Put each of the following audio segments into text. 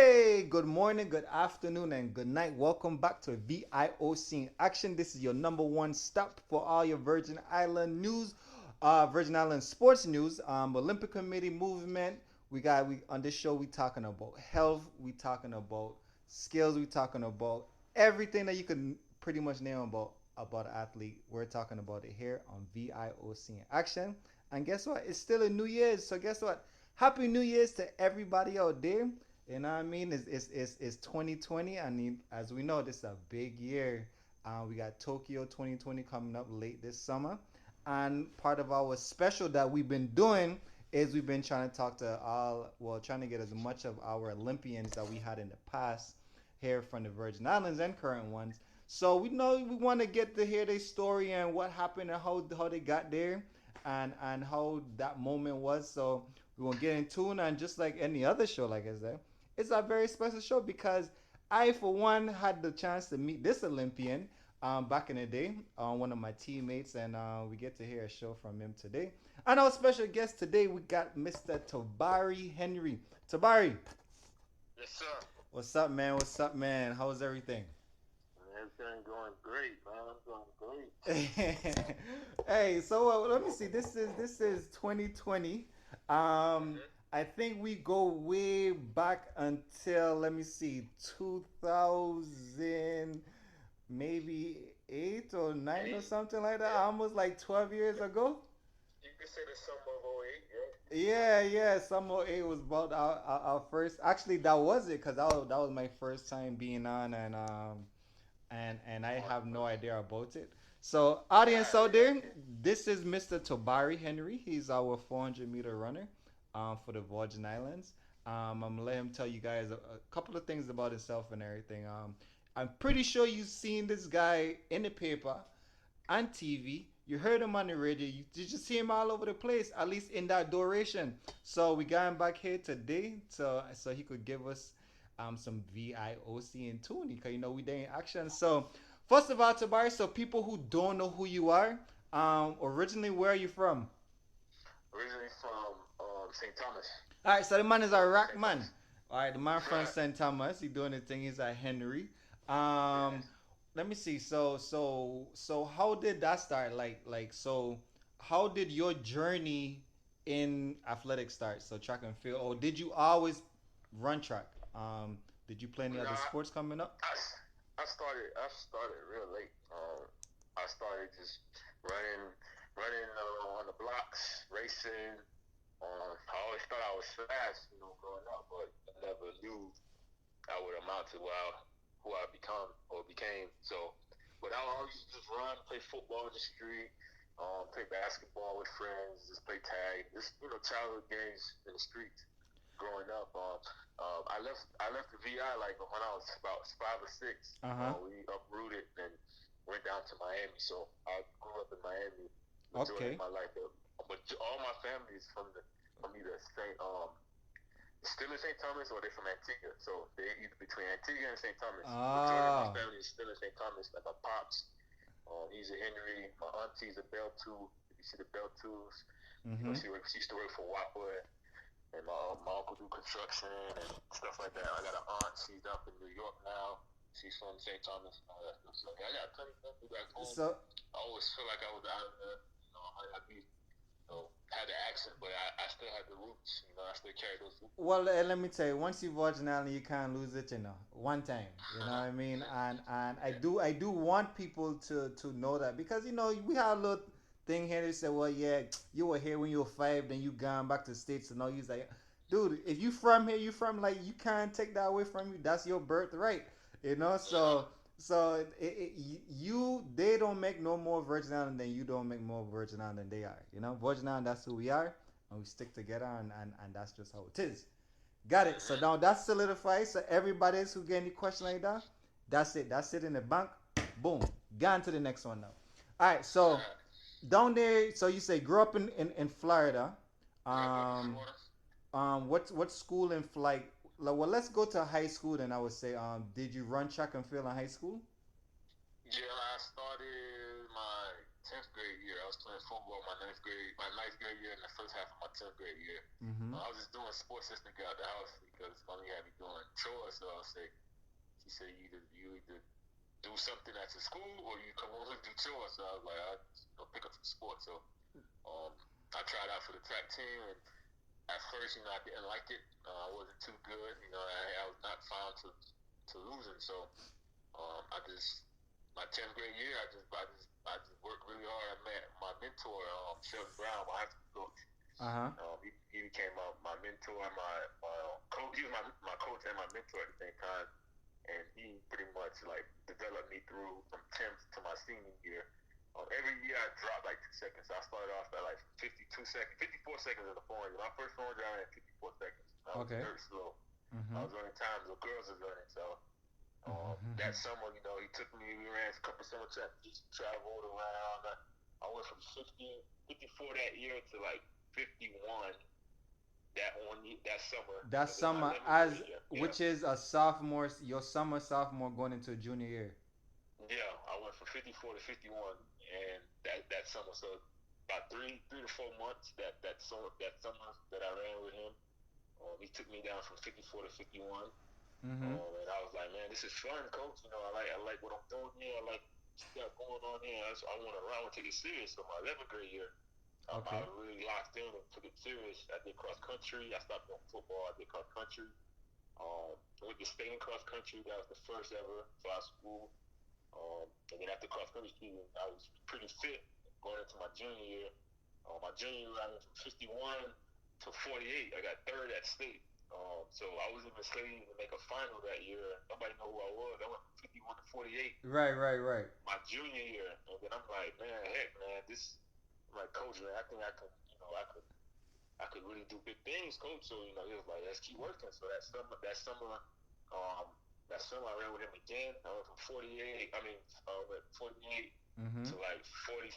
Hey, good morning, good afternoon, and good night. Welcome back to VIOC in Action. This is your number one stop for all your Virgin Island news, Virgin Island sports news, Olympic Committee movement. We on this show. We talking about health. We talking about skills. We talking about everything that you can pretty much name about an athlete. We're talking about it here on VIOC in Action. And guess what? It's still a New Year's. So guess what? Happy New Year's to everybody out there. You know what I mean? It's 2020. I mean, as we know, this is a big year. We got Tokyo 2020 coming up late this summer. And part of our special that we've been doing is we've been trying to talk to trying to get as much of our Olympians that we had in the past here from the Virgin Islands and current ones. So we know we want to get to hear their story and what happened and how they got there and how that moment was. So we will get into it, and just like any other show, like I said, it's a very special show because I, for one, had the chance to meet this Olympian back in the day, one of my teammates, and we get to hear a show from him today. And our special guest today, we got Mr. Tabarie Henry. Tabarie, Yes, sir. what's up, man? What's up, man? How's everything? Everything going great, man. I'm doing great. Hey, so let me see. This is 2020. Um, Mm-hmm. I think we go way back until let me see 2000, maybe 8 or 9 or Eight? something like that. Yeah. Almost like 12 years ago. You can say the summer of '08, yeah. Yeah, yeah. Summer 8 was about our first. Actually, that was it because that was my first time being on, and I On have no first. idea about it. So, audience out there, this is Mr. Tabarie Henry. He's our 400-meter runner for the Virgin Islands. I'm gonna let him tell you guys a couple of things about himself and everything. I'm pretty sure you've seen this guy in the paper, on TV. You heard him on the radio. You just see him all over the place, at least in that duration. So we got him back here today, so he could give us some VIOC and tuning, because we there in action. So first of all, Tobias, so people who don't know who you are, originally where are you from? Originally from St. Thomas. All right, so the man is a rock St. man. Thomas. All right, the man from Right. St. Thomas. He doing his thing. He's at Henry. Um, Yes. Let me see. So how did that start? So how did your journey in athletics start? So track and field. Or did you always run track? Did you play any No, other sports coming up? I started real late. I started just running, on the blocks, racing. I always thought I was fast, growing up, but I never knew I would amount to who I become or became. So, but I always just run, play football in the street, play basketball with friends, just play tag, just childhood games in the streets. Growing up, I left the VI like when I was about 5 or 6. Uh huh. We uprooted and went down to Miami. So I grew up in Miami majority of Okay. my life. But all my family is from either Saint still in St. Thomas or they're from Antigua. So they're either between Antigua and St. Thomas. Majority of my Ah. family is still in St. Thomas. Like my pops, he's a Henry. My auntie's a Bell Two. If you see the Bell Twos, Mhm. she used to work for WAPA, and my uncle do construction and stuff like that. I got an aunt. She's up in New York now. She's from St. Thomas. And all that stuff. So I got plenty of family back home. So I always feel like I was out of the, I be, had the accent, but I still had the roots. I still carry those roots. well, let me tell you, once you watch an island, you can't lose it. One time. You know what I mean? And I Yeah. do want people to know that, because we have a little thing here. They say, well, yeah, you were here when you were 5, then you gone back to the states, and all you like, dude, if you from here, you from, like, you can't take that away from you. That's your birthright. Yeah. So you they don't make no more Virgin Island than you don't make more Virgin Island than they are. Virgin Island, that's who we are, and we stick together, and that's just how it is. Got it. So Mm-hmm. now that's solidified. So everybody else who get any question like that, that's it. That's it in the bank. Boom. Gone to the next one now. All right. So down there, so you say grew up in Florida. Grew up in Um, Florida. what school in flight? Well, let's go to high school. Then I would say, did you run track and field in high school? Yeah, I started my 10th grade year. I was playing football my ninth grade year, and the first half of my 10th grade year. I was just doing sports just to get out the house because mommy had me doing chores. So I was say, she said, you either do something after school or you come home and do chores. So I was like, I'll pick up some sports. So I tried out for the track team, and at first, I didn't like it. I wasn't too good. I was not found to losing. So my 10th grade year, I just worked really hard. I met my mentor, Shelby Brown, my high school coach. He became my mentor, my coach. He was my coach and my mentor at the same time. And he pretty much like developed me through from 10th to my senior year. Every year I dropped like 2 seconds. So I started off at like 54 seconds in the 400. My first 400 I ran 54 seconds. I was very slow. I was running times the girls was running. So that summer, he took me. We ran a couple summer tracks. Just traveled around. I went from 54 that year to like 51 that summer. That summer, which is a sophomore, your sophomore going into a junior year. Yeah, I went from 54 to 51, and that summer. So about 3 to 4 months that summer that I ran with him, he took me down from 54 to 51. And I was like, man, this is fun, coach. I like what I'm doing here. I like stuff going on here. I want to take it serious. So my 11th grade year, I really locked in and took it serious. I did cross country. I stopped doing football. I did cross country. Went to state in cross country. That was the first ever for our school. And then after cross country season, I was pretty fit going into my junior year. My junior year, I went from 51 to 48. I got third at state. So I was even slated to make a final that year. Nobody knew who I was. I went from 51 to 48. Right. My junior year, and then I'm like, man, this. I'm like, coach, man, I think I could really do big things, coach. So he was like, let's keep working. So that summer, I ran with him again. I went from 48 to like 47,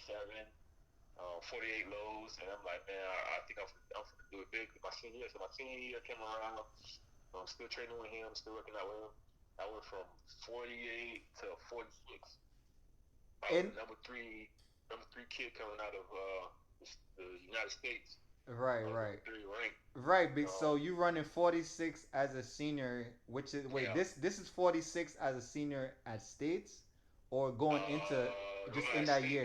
48 lows, and I'm like, man, I think I'm gonna do it big. My senior year, came around. I'm still training with him, still working out with him. I went from 48 to 46. I was number three kid coming out of the United States. Right. So you running 46 as a senior, which is this is 46 as a senior at States, or going into just in that year.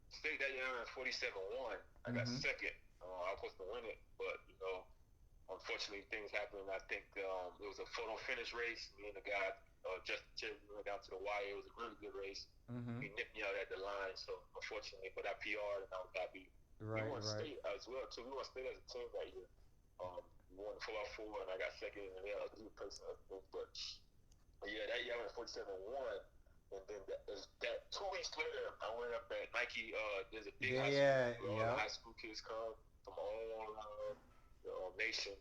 State that year I ran 47-1. I got second. I was supposed to win it, but unfortunately things happened. I think it was a photo finish race. Me and the guy, Justin Chilton, went down to the wire. It was a really good race. He nipped me out at the line, so unfortunately, but I PR'd and I was happy. We won state as well too. We won state as a team that year. We won the 4x4, and I got second, and they had other person. But yeah, that year I went 47-1, and then that 2 weeks later, I went up at Nike. There's a big high school where all the high school kids come from all around the nation,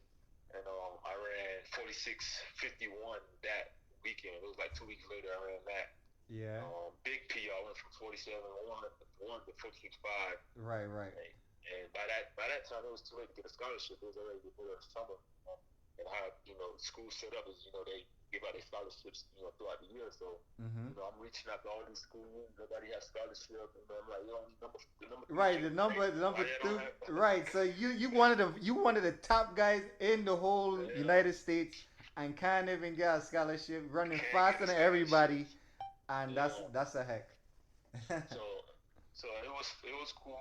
and I ran 46:51 that weekend. It was like 2 weeks later I ran that. Yeah. Big PR. I went from 47-1 to 46.5. Right. And by that time it was too late to get a scholarship. It was already the middle of summer. And how school set up is they give out their scholarships throughout the year. So I'm reaching out to all these schools. Nobody has scholarship. I'm like, the number right, the number two. Right. So you one of the top guys in the whole United States, and can't even get a scholarship, running faster than everybody. And that's a heck. so it was cool,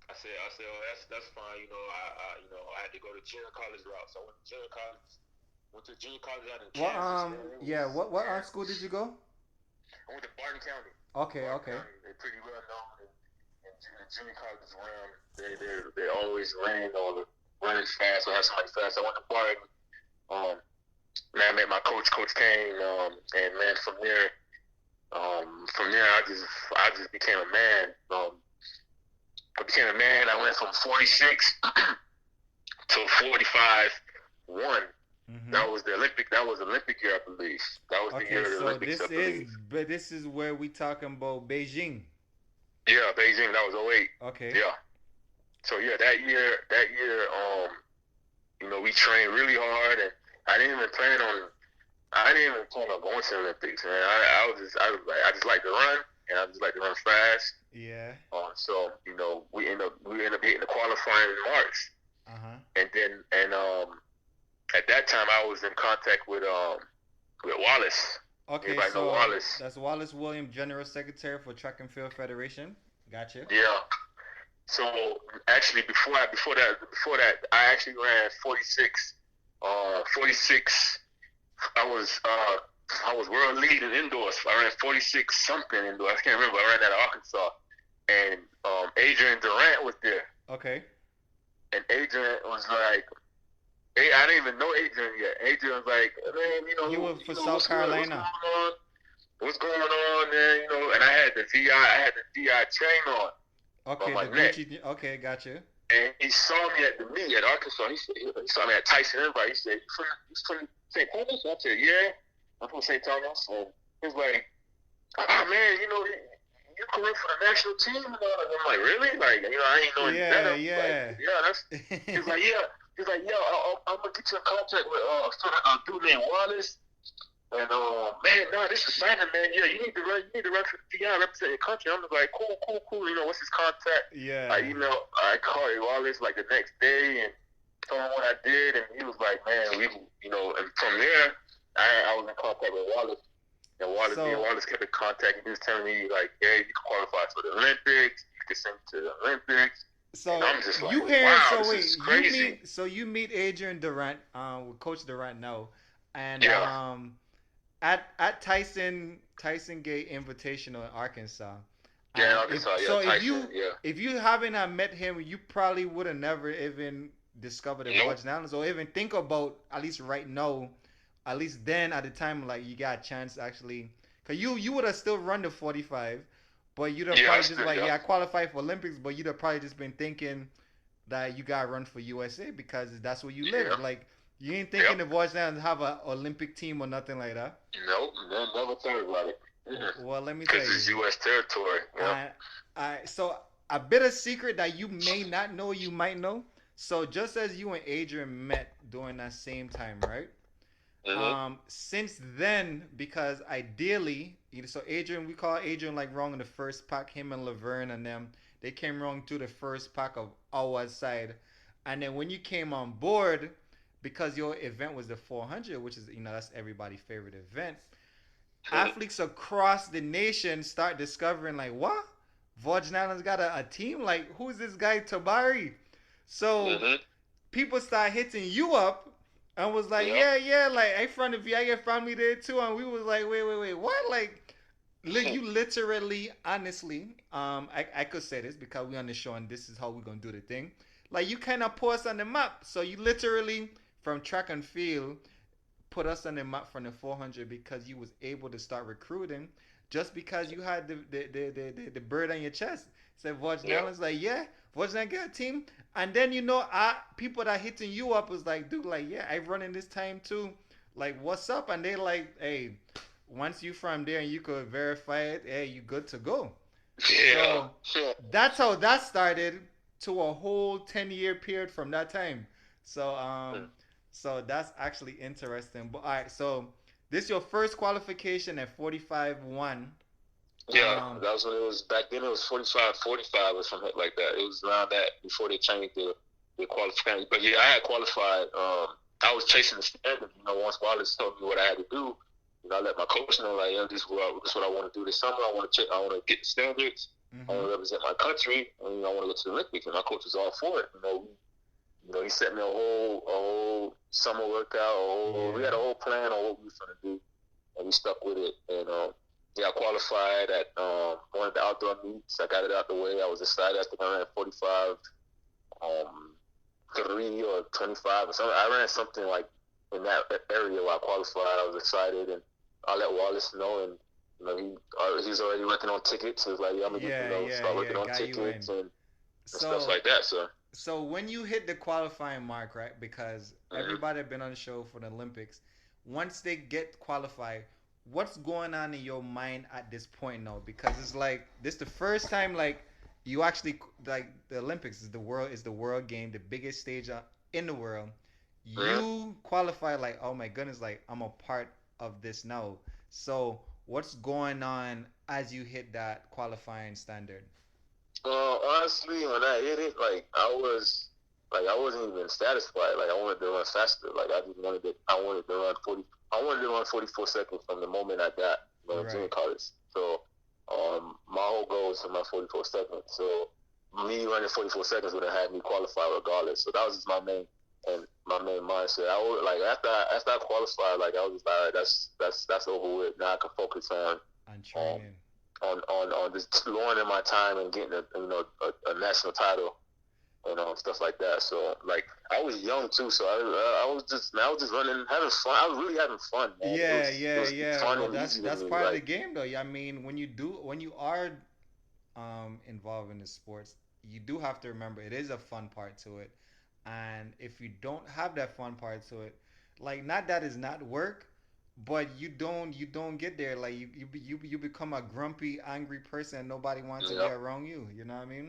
I said, oh, that's fine, I had to go to junior college route. So I went to junior college out in Kansas. What school did you go? I went to Barton County. Okay. County. They're pretty well known in junior colleges around. They always ran running fast or have somebody fast. I went to Barton. Man, I met my coach, Coach Kane, and man, from there, I just became a man. I became a man. I went from 46 to 45-1. That was the Olympic. That was Olympic year, I believe. That was the year of the Olympics. But this is where we talking about Beijing. Yeah, Beijing. That was 08. Okay. Yeah. So yeah, that year, we trained really hard, and I didn't even plan on going to the Olympics, man. I just like to run, and I just like to run fast. Yeah. So we end up hitting the qualifying in March, Uh huh. and at that time I was in contact with Wallace. Okay, Everybody know so Wallace. that's Wallace Williams, General Secretary for Track and Field Federation. Gotcha. Yeah. So actually, before that, I actually ran 46. 46. I was uh, I was world lead in indoors. I ran 46 something indoors. I can't remember. I ran out of Arkansas, and Adrian Durant was there, Okay. and Adrian was like, hey, I didn't even know Adrian yet. Adrian was like, man, He was for South what's good? What's Carolina. going on? What's going on, man? And I had the VI chain on Okay, my the neck. Gucci. Okay, gotcha. And he saw me at the meet at Arkansas. He saw me at Tyson Invite. He said, "You from St. Thomas?" I said, "Yeah, I'm from St. Thomas." And he was like, "Oh man, you can run for the national team." And I'm like, "Really?" Like, I ain't know any Yeah, better. Like, yeah. yeah, that's. He was like, "Yeah." He's like, "Yeah, I'm gonna get you in contact with a dude named Wallace." And man, no, this is Simon, man. Yeah, you need to run for the PI, represent your country. I'm like, cool. What's his contact? Yeah. I called Wallace like the next day and told him what I did, and he was like, man, and from there, I was in contact with Wallace, and me and So Wallace kept in contact, and he was telling me like, yeah, you can qualify for the Olympics, you can send to the Olympics, and so I'm just like, you hear wow, so this wait, is crazy. you meet Adrian Durant, with Coach Durant now, and Yeah, at Tyson Gate Invitational in Arkansas. yeah, in And if Arkansas, yeah, so, Tyson, yeah, if you haven't met him, you probably would have never even discovered the nope, Virgin Islands or even think about at least right now, at least then at the time like you got a chance actually, cause you would have still run the 45, but you'd have yeah, I probably just still, like yeah, yeah I qualified for Olympics, but you'd have probably just been thinking that you got to run for USA because that's where you yeah, live. Like you ain't yep. thinking the Virgin Islands have a Olympic team or nothing like that. Nope, never thought about it. Well, let me tell Because you. it's U.S. territory. Yeah. I, so a bit of secret that you may not know, you might know. So just as you and Adrian met during that same time, right? Mm-hmm. Since then, because ideally, so Adrian, we call Adrian like wrong in the first pack. Him and Laverne and them, they came wrong to the first pack of our side, and then when you came on board, because your event was the 400, which is that's everybody's favorite event, athletes across the nation start discovering like what Virgin Islands got a team, like who's this guy Tabarie? So Mm-hmm. people start hitting you up and was like Yep. yeah like I from the VIA family there too, and we was like wait what, like you literally honestly I could say this because we on the show and this is how we're gonna do the thing, like you kind of put us on the map, so you literally from track and field put us on the map from the 400 because you was able to start recruiting just because you had the bird on your chest. Said Virgin Yep. Islands like yeah, Virgin Islands got a team, and then people that hitting you up was like dude like yeah I running this time too, like what's up, and they like hey once you from there and you could verify it, hey you good to go. Yeah. So Yeah. that's how that started to a whole 10-year period from that time. So so that's actually interesting. But all right, so this is your first qualification at 45-1. Yeah. Um That was when it was back then. It was 45, 45 or something like that. It was around that before they changed the qualifying. But yeah, I had qualified. I was chasing the standard. Once Wallace told me what I had to do, I let my coach know like, yeah, this is what I want to do this summer. I want to get the standards. I want mhm. to represent my country, and I want to go to the Olympics. And my coach was all for it. He set me a whole summer workout. We Yeah. had a whole plan on what we were going to do, and we stuck with it. And I qualified at one of the outdoor meets. I got it out the way. I was excited. I think I ran 45, 3 or 25 or something. I ran something like in that area where I qualified. I was excited, and I let Wallace know, and he's already working on tickets. He was like, yeah, I'm gonna get start working on Got you tickets in. and stuff So like that. So. so when you hit the qualifying mark, right? Because Mm-hmm. everybody been on the show for the Olympics, once they get qualified, what's going on in your mind at this point now? Because it's like this the first time like you actually like the Olympics is the world game, the biggest stage in the world. Mm-hmm. You qualify like oh my goodness, like I'm a part of this now. So what's going on as you hit that qualifying standard? Honestly, when I hit it, I wasn't even satisfied. Like, I wanted to run faster. Like, I wanted to run 44 seconds from the moment I got, junior Right. college. So, my whole goal was to run 44 seconds. So, me running 44 seconds would have had me qualify regardless. So that was just my main mindset. I would like after I qualified, like I was just like, all right, that's over with. Now I can focus On um training. on just lowering my time and getting a national title and stuff like that. So like I was young too, so I was just running, having fun. I was really having fun, man. Yeah, It yeah, was yeah. fun Well, and easy to that's me. part of the Like game, though. I mean, when you are involved in the sports, you do have to remember it is a fun part to it. And if you don't have that fun part to it, like not that is not work, but you don't get there. Like you become a grumpy, angry person. And nobody wants to be yep, around you. You know what I mean?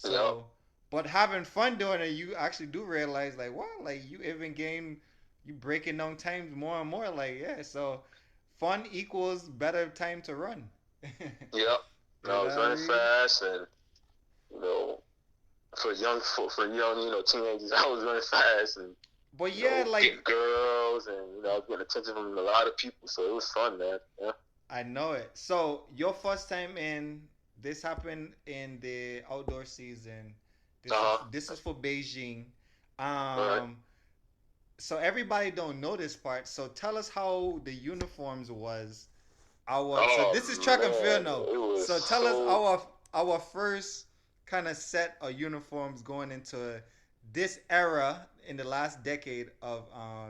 yep, So, but having fun doing it, you actually do realize like, wow, like you even gain, you breaking down times more and more. Like yeah, so fun equals better time to run. yep. You I know was what I running mean? fast and you know for young teenagers, I was running fast and But yeah, getting like girls and I was getting attention from a lot of people. So it was fun, man. Yeah. I know it. So your first time in, this happened in the outdoor season. Uh huh. This is for Beijing. All right. Um, so everybody don't know this part. So tell us how the uniforms was. Our so Oh this is track and field man, now. it was So tell us so. our first kind of set of uniforms going into this era in the last decade of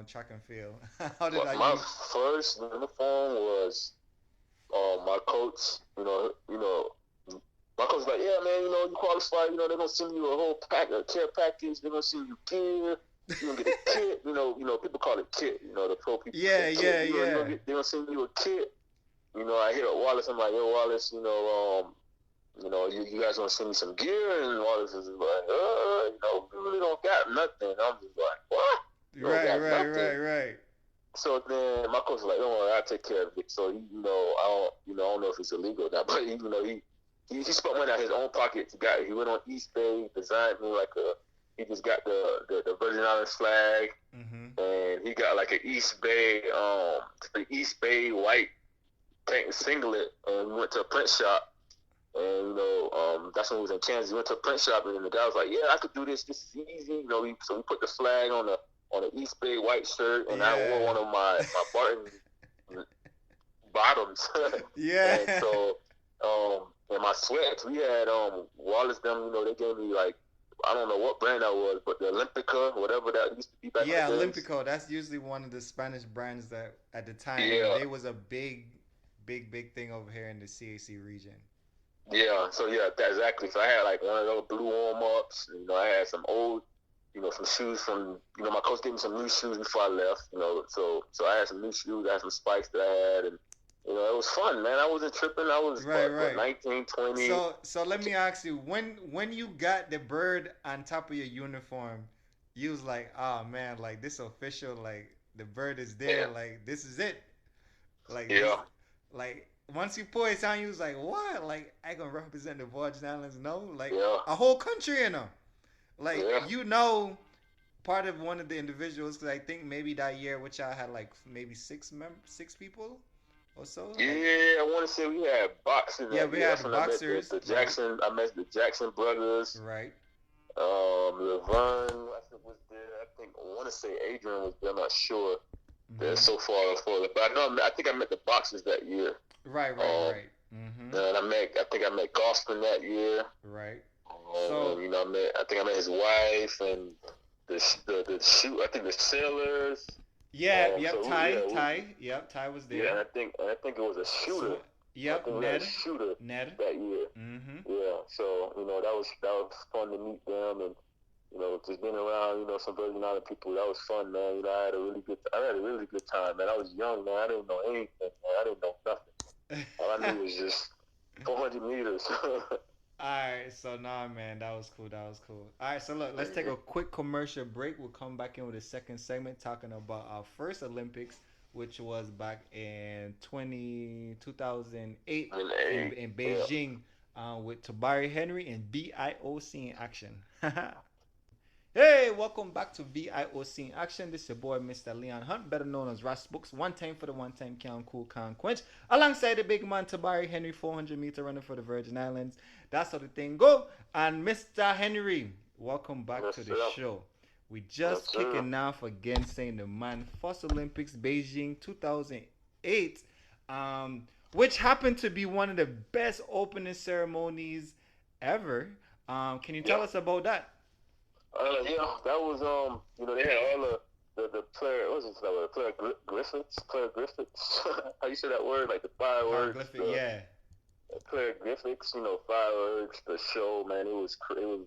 track and field. How did I My you? first uniform was my coach. My coach was like, yeah, man, you qualify. They're gonna send you a whole a care package. They're gonna send you gear. You're gonna get a kit. People call it kit. The pro people say Yeah, kit. yeah, yeah. They're gonna send you a kit. I hit up Wallace. I'm like, yo, Wallace, you guys gonna send me some gear? And Wallace is like, we really don't got nothing. And I'm just like, what? You don't Right, got right, nothing? right, right. So then my coach was like, don't worry, I'll take care of it. So I don't know if it's illegal or not, but he spent money out of his own pocket. He went on East Bay, designed me he just got the Virgin Islands flag, Mhm. and he got like the East Bay white tank singlet, and we went to a print shop. And that's when we was in Kansas. We went to a print shop, and the guy was like, "Yeah, I could do this. This is easy." So we put the flag on the East Bay white shirt, and I wore one Yeah. of my Barton bottoms. And Yeah. so and my sweats, we had Wallace them. They gave me like, I don't know what brand that was, but the Olympica, whatever that used to be back in Yeah, the days. Olympico. That's usually one of the Spanish brands that at the time Yeah, they was a big thing over here in the CAC region. yeah. So yeah, exactly. So I had like one of those blue warm ups. I had some old, some shoes from, my coach gave me some new shoes before I left. So I had some new shoes. I had some spikes that I had, and it was fun, man. I wasn't tripping. I was Right, what right. 19, 20. So let me ask you, when you got the bird on top of your uniform, you was like, oh man, like this official, like the bird is there, Yeah, like this is it. Like this, yeah, like once you put it on, you was like, what? Like I can represent the Virgin Islands, no? Like yeah, a whole country in them. Like yeah. part of one of the individuals, because I think maybe that year, which I had like maybe six people or so. Yeah, Like I want to say we had boxing yeah, that we year. had That's the when I met boxers, the right, Jackson. I met the Jackson brothers. right. Laverne, I think was there. I want to say Adrian was there. I'm not sure. They're Mm-hmm. so far forward, but I think I met the boxers that year. Right, right, Um, right. Mm-hmm. and I think I met Gostin that year. Right. So And I think I met his wife and the shoot. I think the sailors. yeah, yep, So Ty, Ty, yep, Ty was yeah, there. and I think it was a shooter. I Yep, think we had a Ned, shooter Ned. that year. Mm-hmm. Yeah, so that was fun to meet them and just being around some Virgin Island people. That was fun, man. I had a really good time, man. I was young, man. I didn't know anything, man. I didn't know nothing. All I knew was just 400 meters. All right, so nah, man, that was cool. That was cool. All right, so look, let's take a quick commercial break. We'll come back in with a second segment talking about our first Olympics, which was back in 2008 And in yeah. Beijing, with Tabarie Henry and VIOC in action. Hey, welcome back to VIOC in action. This is your boy, Mr. Leon Hunt, better known as Ras Books. One time for the one time can cool can quench. Alongside the big man, Tabarie Henry, 400-meter runner for the Virgin Islands. That's how the thing go. And Mr. Henry, welcome back Yes, to the sir. show. We Yes, just sir. kicking off again, saying the man first Olympics, Beijing 2008, which happened to be one of the best opening ceremonies ever. Can you tell Yeah. us about that? Yeah, that was they had all the player, what was it, that word? Player Griffiths. How you say that word? Like the fireworks, Hieroglyphic, yeah. the player Griffiths, fireworks, the show, man. It was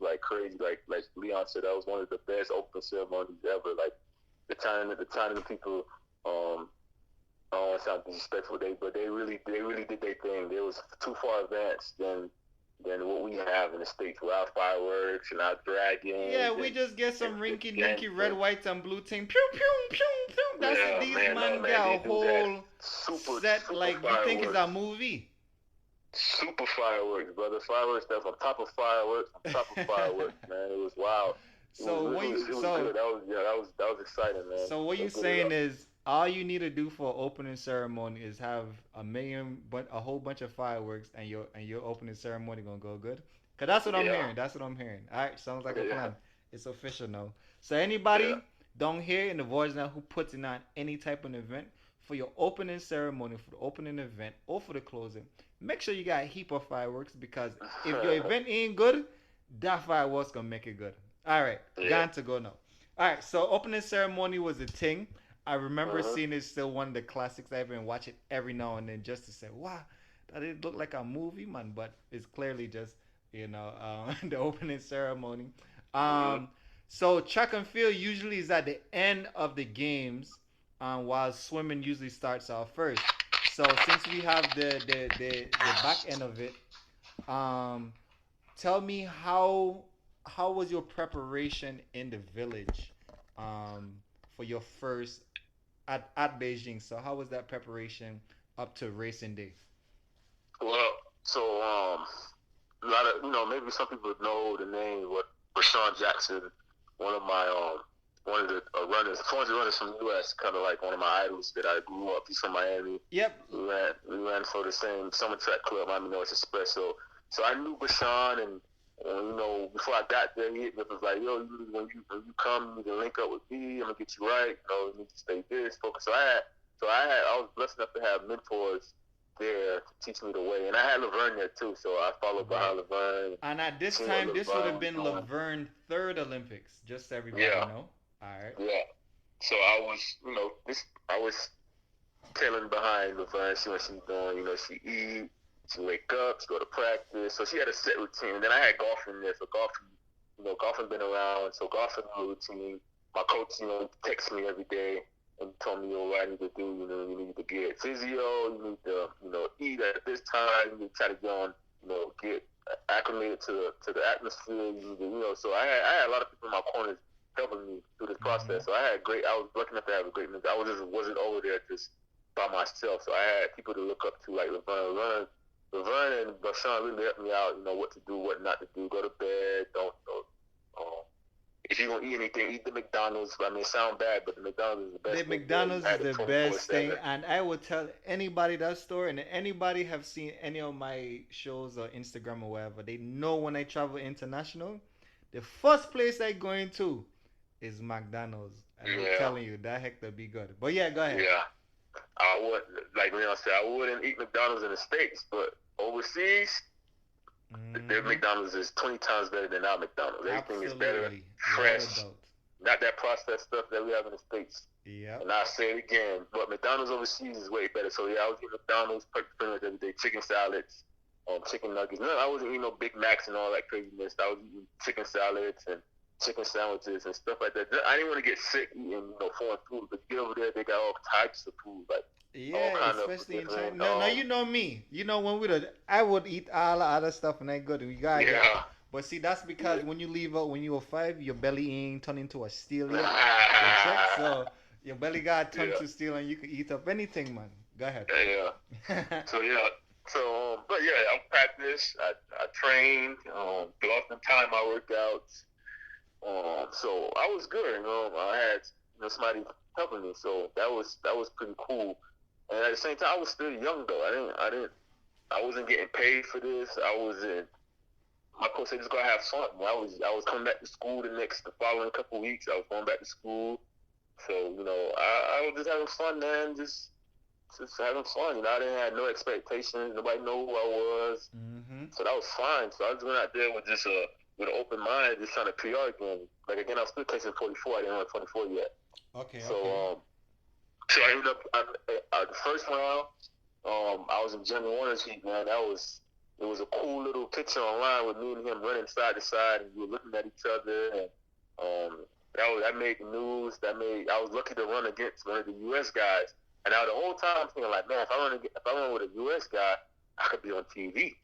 like crazy. Like Leon said, that was one of the best opening ceremonies ever. Like the time the people, um I don't want to sound disrespectful, but they really did their thing. They was too far advanced than what we have in the states with our fireworks and our Yeah, dragons we just get some and rinky dinky red, dancing. white, and blue thing. Pew, pew, pew, pew. That's it. Yeah, These man, no man man, get a they do that whole super set super like you think it's a fireworks, movie. super fireworks, brother. Fireworks that's on top of fireworks, on top of fireworks, man. It was wild. so what you It was so good. That was exciting, man. so what They you did it saying up. is all you need to do for opening ceremony is have a whole bunch of fireworks and your opening ceremony gonna go good. Cause that's what I'm Yeah, hearing. That's what I'm hearing. All right, sounds like a yeah, plan. It's official now. So yeah. anybody don't hear in the voice now who puts in on any type of event for your opening ceremony, for the opening event or for the closing, make sure you got a heap of fireworks because if your event ain't good, that fireworks gonna make it good. All right, Yeah. got to go now. All right, so opening ceremony was a thing. I remember Mhm. seeing it still one of the classics. I even watch it every now and then just to say, wow, that didn't look like a movie, man. But it's clearly just the opening ceremony. Mhm. Um, so track and field usually is at the end of the games, while swimming usually starts off first. So since we have the back end of it, um, tell me how was your preparation in the village, um, for your first at Beijing? So how was that preparation up to racing day? Well, so a lot of maybe some people know the name, but Rashawn Jackson, one of my one of the runners, 400 runners from the U.S., kind of like one of my idols that I grew up. He's from Miami. Yep. We ran for the same summer track club, Miami North Express. So I knew Bashan, and before I got there, he hit me up and was like, "Yo, when you come, you need to link up with me. I'm gonna get you right. You need to stay this, focus." I was blessed enough to have mentors there to teach me the way, and I had Laverne there too. So I followed Right. behind Laverne, And at this seen what time, this would Laverne have was been doing. Laverne third Olympics, just so everybody Yeah, know. All right. yeah. So I was, I was tailing behind Laverne, see what she's doing. She eat, she wake up, she go to practice. So she had a set routine. And then I had golfing there. So golfing been around. So golfing routine. My coach, texts me every day and told me, what I need to do. You need to get physio. You need to, eat at this time. You need to try to get on, get acclimated to the atmosphere. You need to, so I had a lot of people in my corners helping me through this Mm-hmm. process. So I was lucky enough to have a great mentor. I wasn't over there just by myself. So I had people to look up to like Laverne and Bashan really helped me out, what to do, what not to do. Go to bed, don't if you're gonna eat anything, eat the McDonald's. I mean it sounds bad, but the McDonald's is the The best thing there. You McDonald's is had it the 24 best thing, 7. and I will tell anybody that story. And anybody have seen any of my shows or Instagram or whatever, they know when I travel international, the first place I go into is McDonald's, and I'm Yeah, telling you that heck to be good. But yeah, go ahead. yeah. I would like Leon said, I wouldn't eat McDonald's in the States, but overseas their Mm-hmm. McDonald's is 20 times better than our McDonald's. Everything is better, Absolutely, without a fresh, doubt. not that processed stuff that we have in the States. Yep. And I say it again, but McDonald's overseas is way better. So yeah, I was eating McDonald's pretty much every day. Chicken salads, chicken nuggets. No, I wasn't eating no Big Macs and all that craziness. I was eating chicken salads and chicken sandwiches and stuff like that. I didn't want to get sick eating foreign food, but get over there, they got all types of food, like all Yeah, kind of especially in China. different. No, no, you know me. You know when I would eat all the other stuff and I good. We gotta get. Yeah. But see, that's because when you leave out when you were 5, your belly ain't turned into a steel yet. You check. Yeah. So Your belly got a tongue Yeah, to steal, and you can eat up anything, man. Go ahead. yeah. So yeah, but yeah, I practiced. I trained. Throughout the time I worked out. So I was good. I had somebody helping me. So that was pretty cool. And at the same time, I was still young though. I wasn't getting paid for this. I wasn't. My coach said just go have fun. I was coming back to school the following couple weeks. I was going back to school. So I was just having fun, man. Just having fun. I didn't have no expectations. Nobody know who I was. Mm-hmm. So that was fine. So I just went out there with just with an open mind, just trying to PR again. Like again, I was still chasing 44. I didn't run 24 yet. Okay. So Okay. so I ended up the first round. I was in Jimmy Warner's heat, man. It was a cool little picture online with me and him running side to side, and we were looking at each other, and that made the news. I was lucky to run against one of the U.S. guys, and now the whole time I'm thinking like, man, if I run with a U.S. guy, I could be on TV.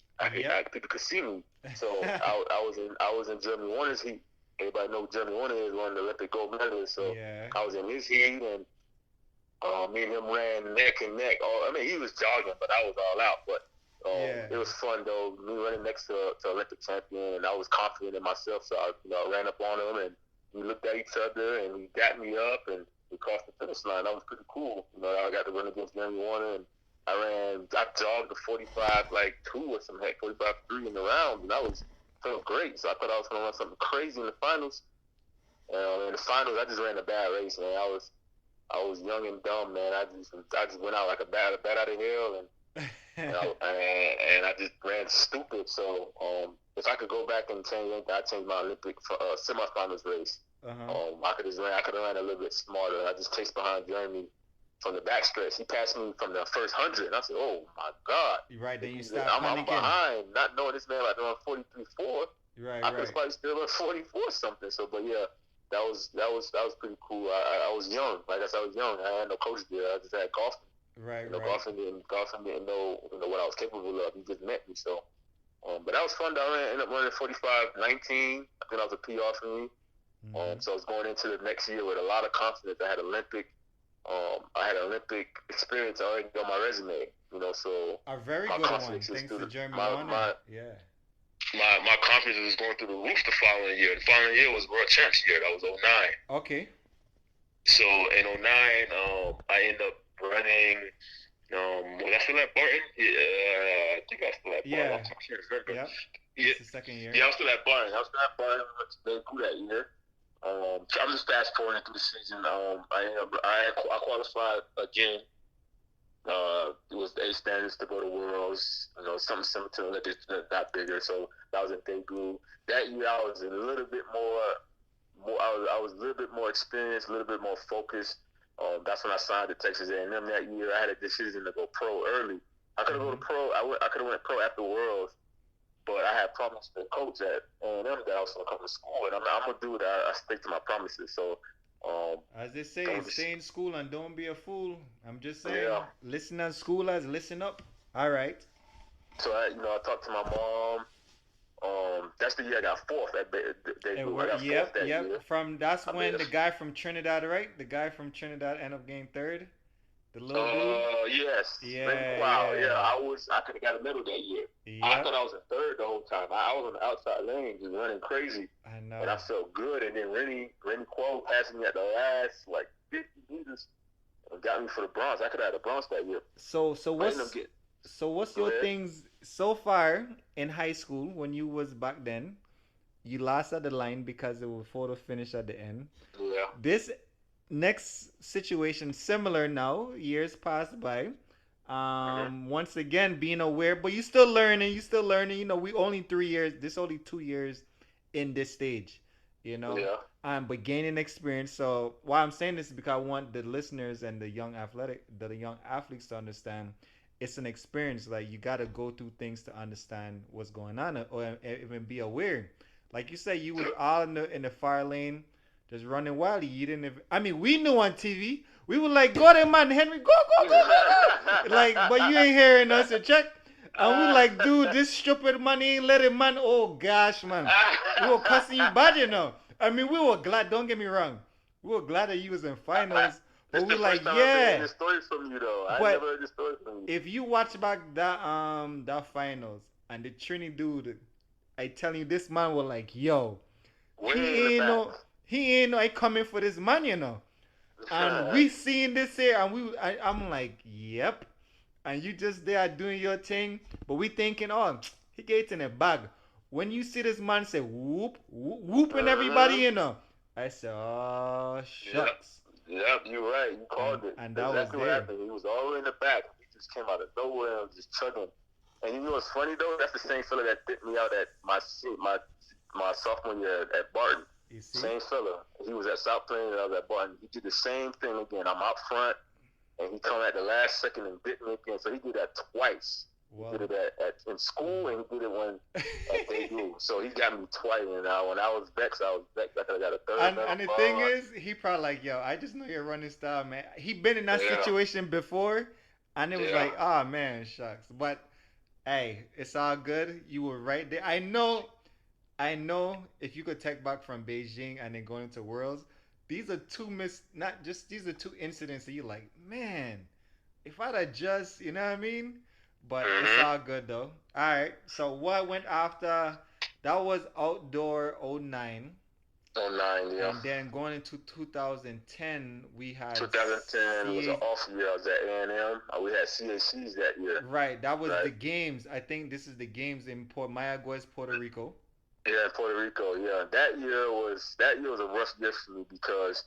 People could see me. So I was in Jeremy Warner's heat. Everybody know who Jeremy Warner is, one of the Olympic gold medalists. So Yeah. I was in his heat, and me and him ran neck and neck. He was jogging, but I was all out. But it was fun though. Me running next to Olympic champion, and I was confident in myself. So I ran up on him, and we looked at each other, and he got me up, and we crossed the finish line. That was pretty cool. I got to run against Jeremy Warner, and I jogged the 45 like 2 or some 45-3 in the round, and felt great. So I thought I was gonna run something crazy in the finals. In the finals, I just ran a bad race, man. I was young and dumb, man. I just went out like a bat out of hell, and I just ran stupid. So if I could go back and change anything, I'd change my Olympic semifinals race. I could have ran a little bit smarter. I just chased behind Jeremy from the backstretch. He passed me from the first 100, and I said, "Oh my God!" Right, then you start I'm panicking. behind, not knowing this man like run 43.4. Right, I could have probably still run 44 something. So, but yeah. That was pretty cool. I was young. Like I said, I was young. I had no coach there. I just had golfing. Right, Golfing didn't know what I was capable of. He just met me. So, but that was fun. I ended up running 45:19. I think that was a PR for me. Mm-hmm. So I was going into the next year with a lot of confidence. I had Olympic experience already on my resume. So a very good one. Thanks to Jeremy Warner. Yeah. My confidence was going through the roof the following year. The following year was World Champs year. That was 09. Okay. So in 09, I ended up running. Was I still at Barton? Yeah, I think I was still at Barton. Yeah. Yeah. It's the second year. Yeah, I was still at Barton. They grew that year. So I'm just fast forwarding through the season. I qualified again. It was the A standards to go to Worlds, something similar to Olympics, not bigger. So that was in debut. That year I was a little bit more I was a little bit more experienced, a little bit more focused. That's when I signed to Texas A&M that year. I had a decision to go pro early. I could have gone pro. I could have went pro after Worlds, but I had promised the coach at A&M that I was going to come to school, and I'm gonna do it. I stick to my promises. So. As they say, stay in school and don't be a fool. I'm just saying, listeners, schoolers, listen up. All right. So I talked to my mom. That's the year I got fourth. Yep. That's when the guy from Trinidad, right? The guy from Trinidad ended up getting third. The little dude. Yes. Yeah. Wow. Yeah. I could have got a medal that year. Yep. I thought I was in third the whole time. I was on the outside lane just running crazy. I know. And I felt good. And then Rennie Quo passed me at the last 50 meters and got me for the bronze. I could have had the bronze that year. So what's your things so far in high school when you was back then? You lost at the line because it was photo finish at the end. Yeah. This next situation similar now. Years passed by. Once again being aware, but you still learning. We only 3 years. This only 2 years in this stage. Yeah. But gaining experience. So why I'm saying this is because I want the listeners and the young athletes to understand it's an experience. Like you gotta go through things to understand what's going on or even be aware. Like you said, you was all in the far lane, just running wildly. You didn't even, we knew on TV. We were like, go there, man, Henry, go. Like, but you ain't hearing us and check. And we like, dude, this stupid man ain't letting man. Oh gosh, man, we were cussing you bad, we were glad. Don't get me wrong, we were glad that you was in finals. But This we the first like, time I've been hearing yeah. this story from you, though. I never But heard this story from you. if you watch back that finals and the Trini dude, I tell you, this man was like, yo, Way in the back. he ain't no I coming for this man, you know. And we seeing this here, and I'm like, yep. And you just there doing your thing, but we thinking, oh, he getting a bag. When you see this man say whoop, whoop whooping everybody, Mhm. you know, I said, oh Yep. shucks, Yep, you're right. You called it. and That's that was exactly what there. happened. He was all the way in the back. He just came out of nowhere and was just chugging. And you know what's funny though? That's the same fella that dipped me out at my sophomore year at Barton. You see? Same fella. He was at South Plain and I was at Barton. He did the same thing again. I'm out front and he come at the last second and bit me again. So he did that twice. Well, He did it in school and he did it when at debut. So he got me twice. And when I was vexed, I could have got a third. and the thing is, he probably like, yo, I just know your running style, man. He been in that Yeah. situation before, and it was Yeah. like, oh man, shucks. But hey, it's all good. You were right there. I know if you could take back from Beijing and then going into Worlds, these are not just these are two incidents that you're like, man, if I'd have just, you know what I mean? But it's Mm-hmm. all good though. All right. So what went after? That was outdoor '09, Oh, 09, yeah. and then going into 2010, we had 2010 was an CA. off year. I was at A&M. We had CACs that year. Right. That was the Right. games. I think this is the games in Mayagüez, Puerto Rico. Yeah, in Puerto Rico. Yeah, that year was a rough year for me because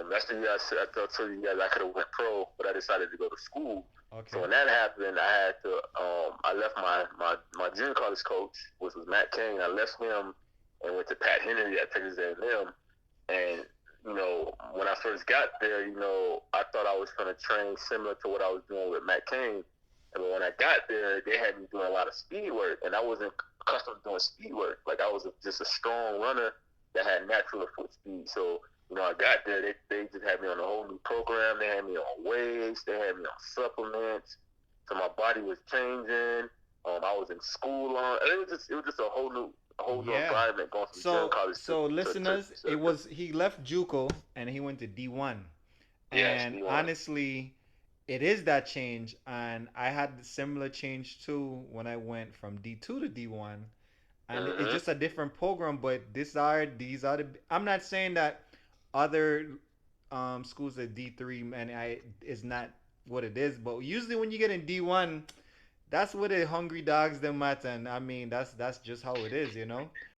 that's the year I told you guys I could have went pro, but I decided to go to school. So Okay. when that happened, I had to. I left my junior college coach, which was Matt King. I left him and went to Pat Henry at Texas A&M. And when I first got there, I thought I was going to train similar to what I was doing with Matt King. But when I got there, they had me doing a lot of speed work, and I wasn't accustomed to doing speed work. Like I was just a strong runner that had natural foot speed. So I got there, they just had me on a whole new program. They had me on weights, they had me on supplements. So my body was changing. I was in school on. It was just a whole new Yeah. environment going from junior So college so listeners, it was he left JUCO and he went to D1. yes, And D1. honestly, it is that change, and I had the similar change too when I went from D2 to D1, and it's Mm-hmm. just a different program. But these are the. I'm not saying that other schools at D3 and I is not what it is, but usually when you get in D1, that's where the hungry dogs them at, and I mean that's just how it is, you know.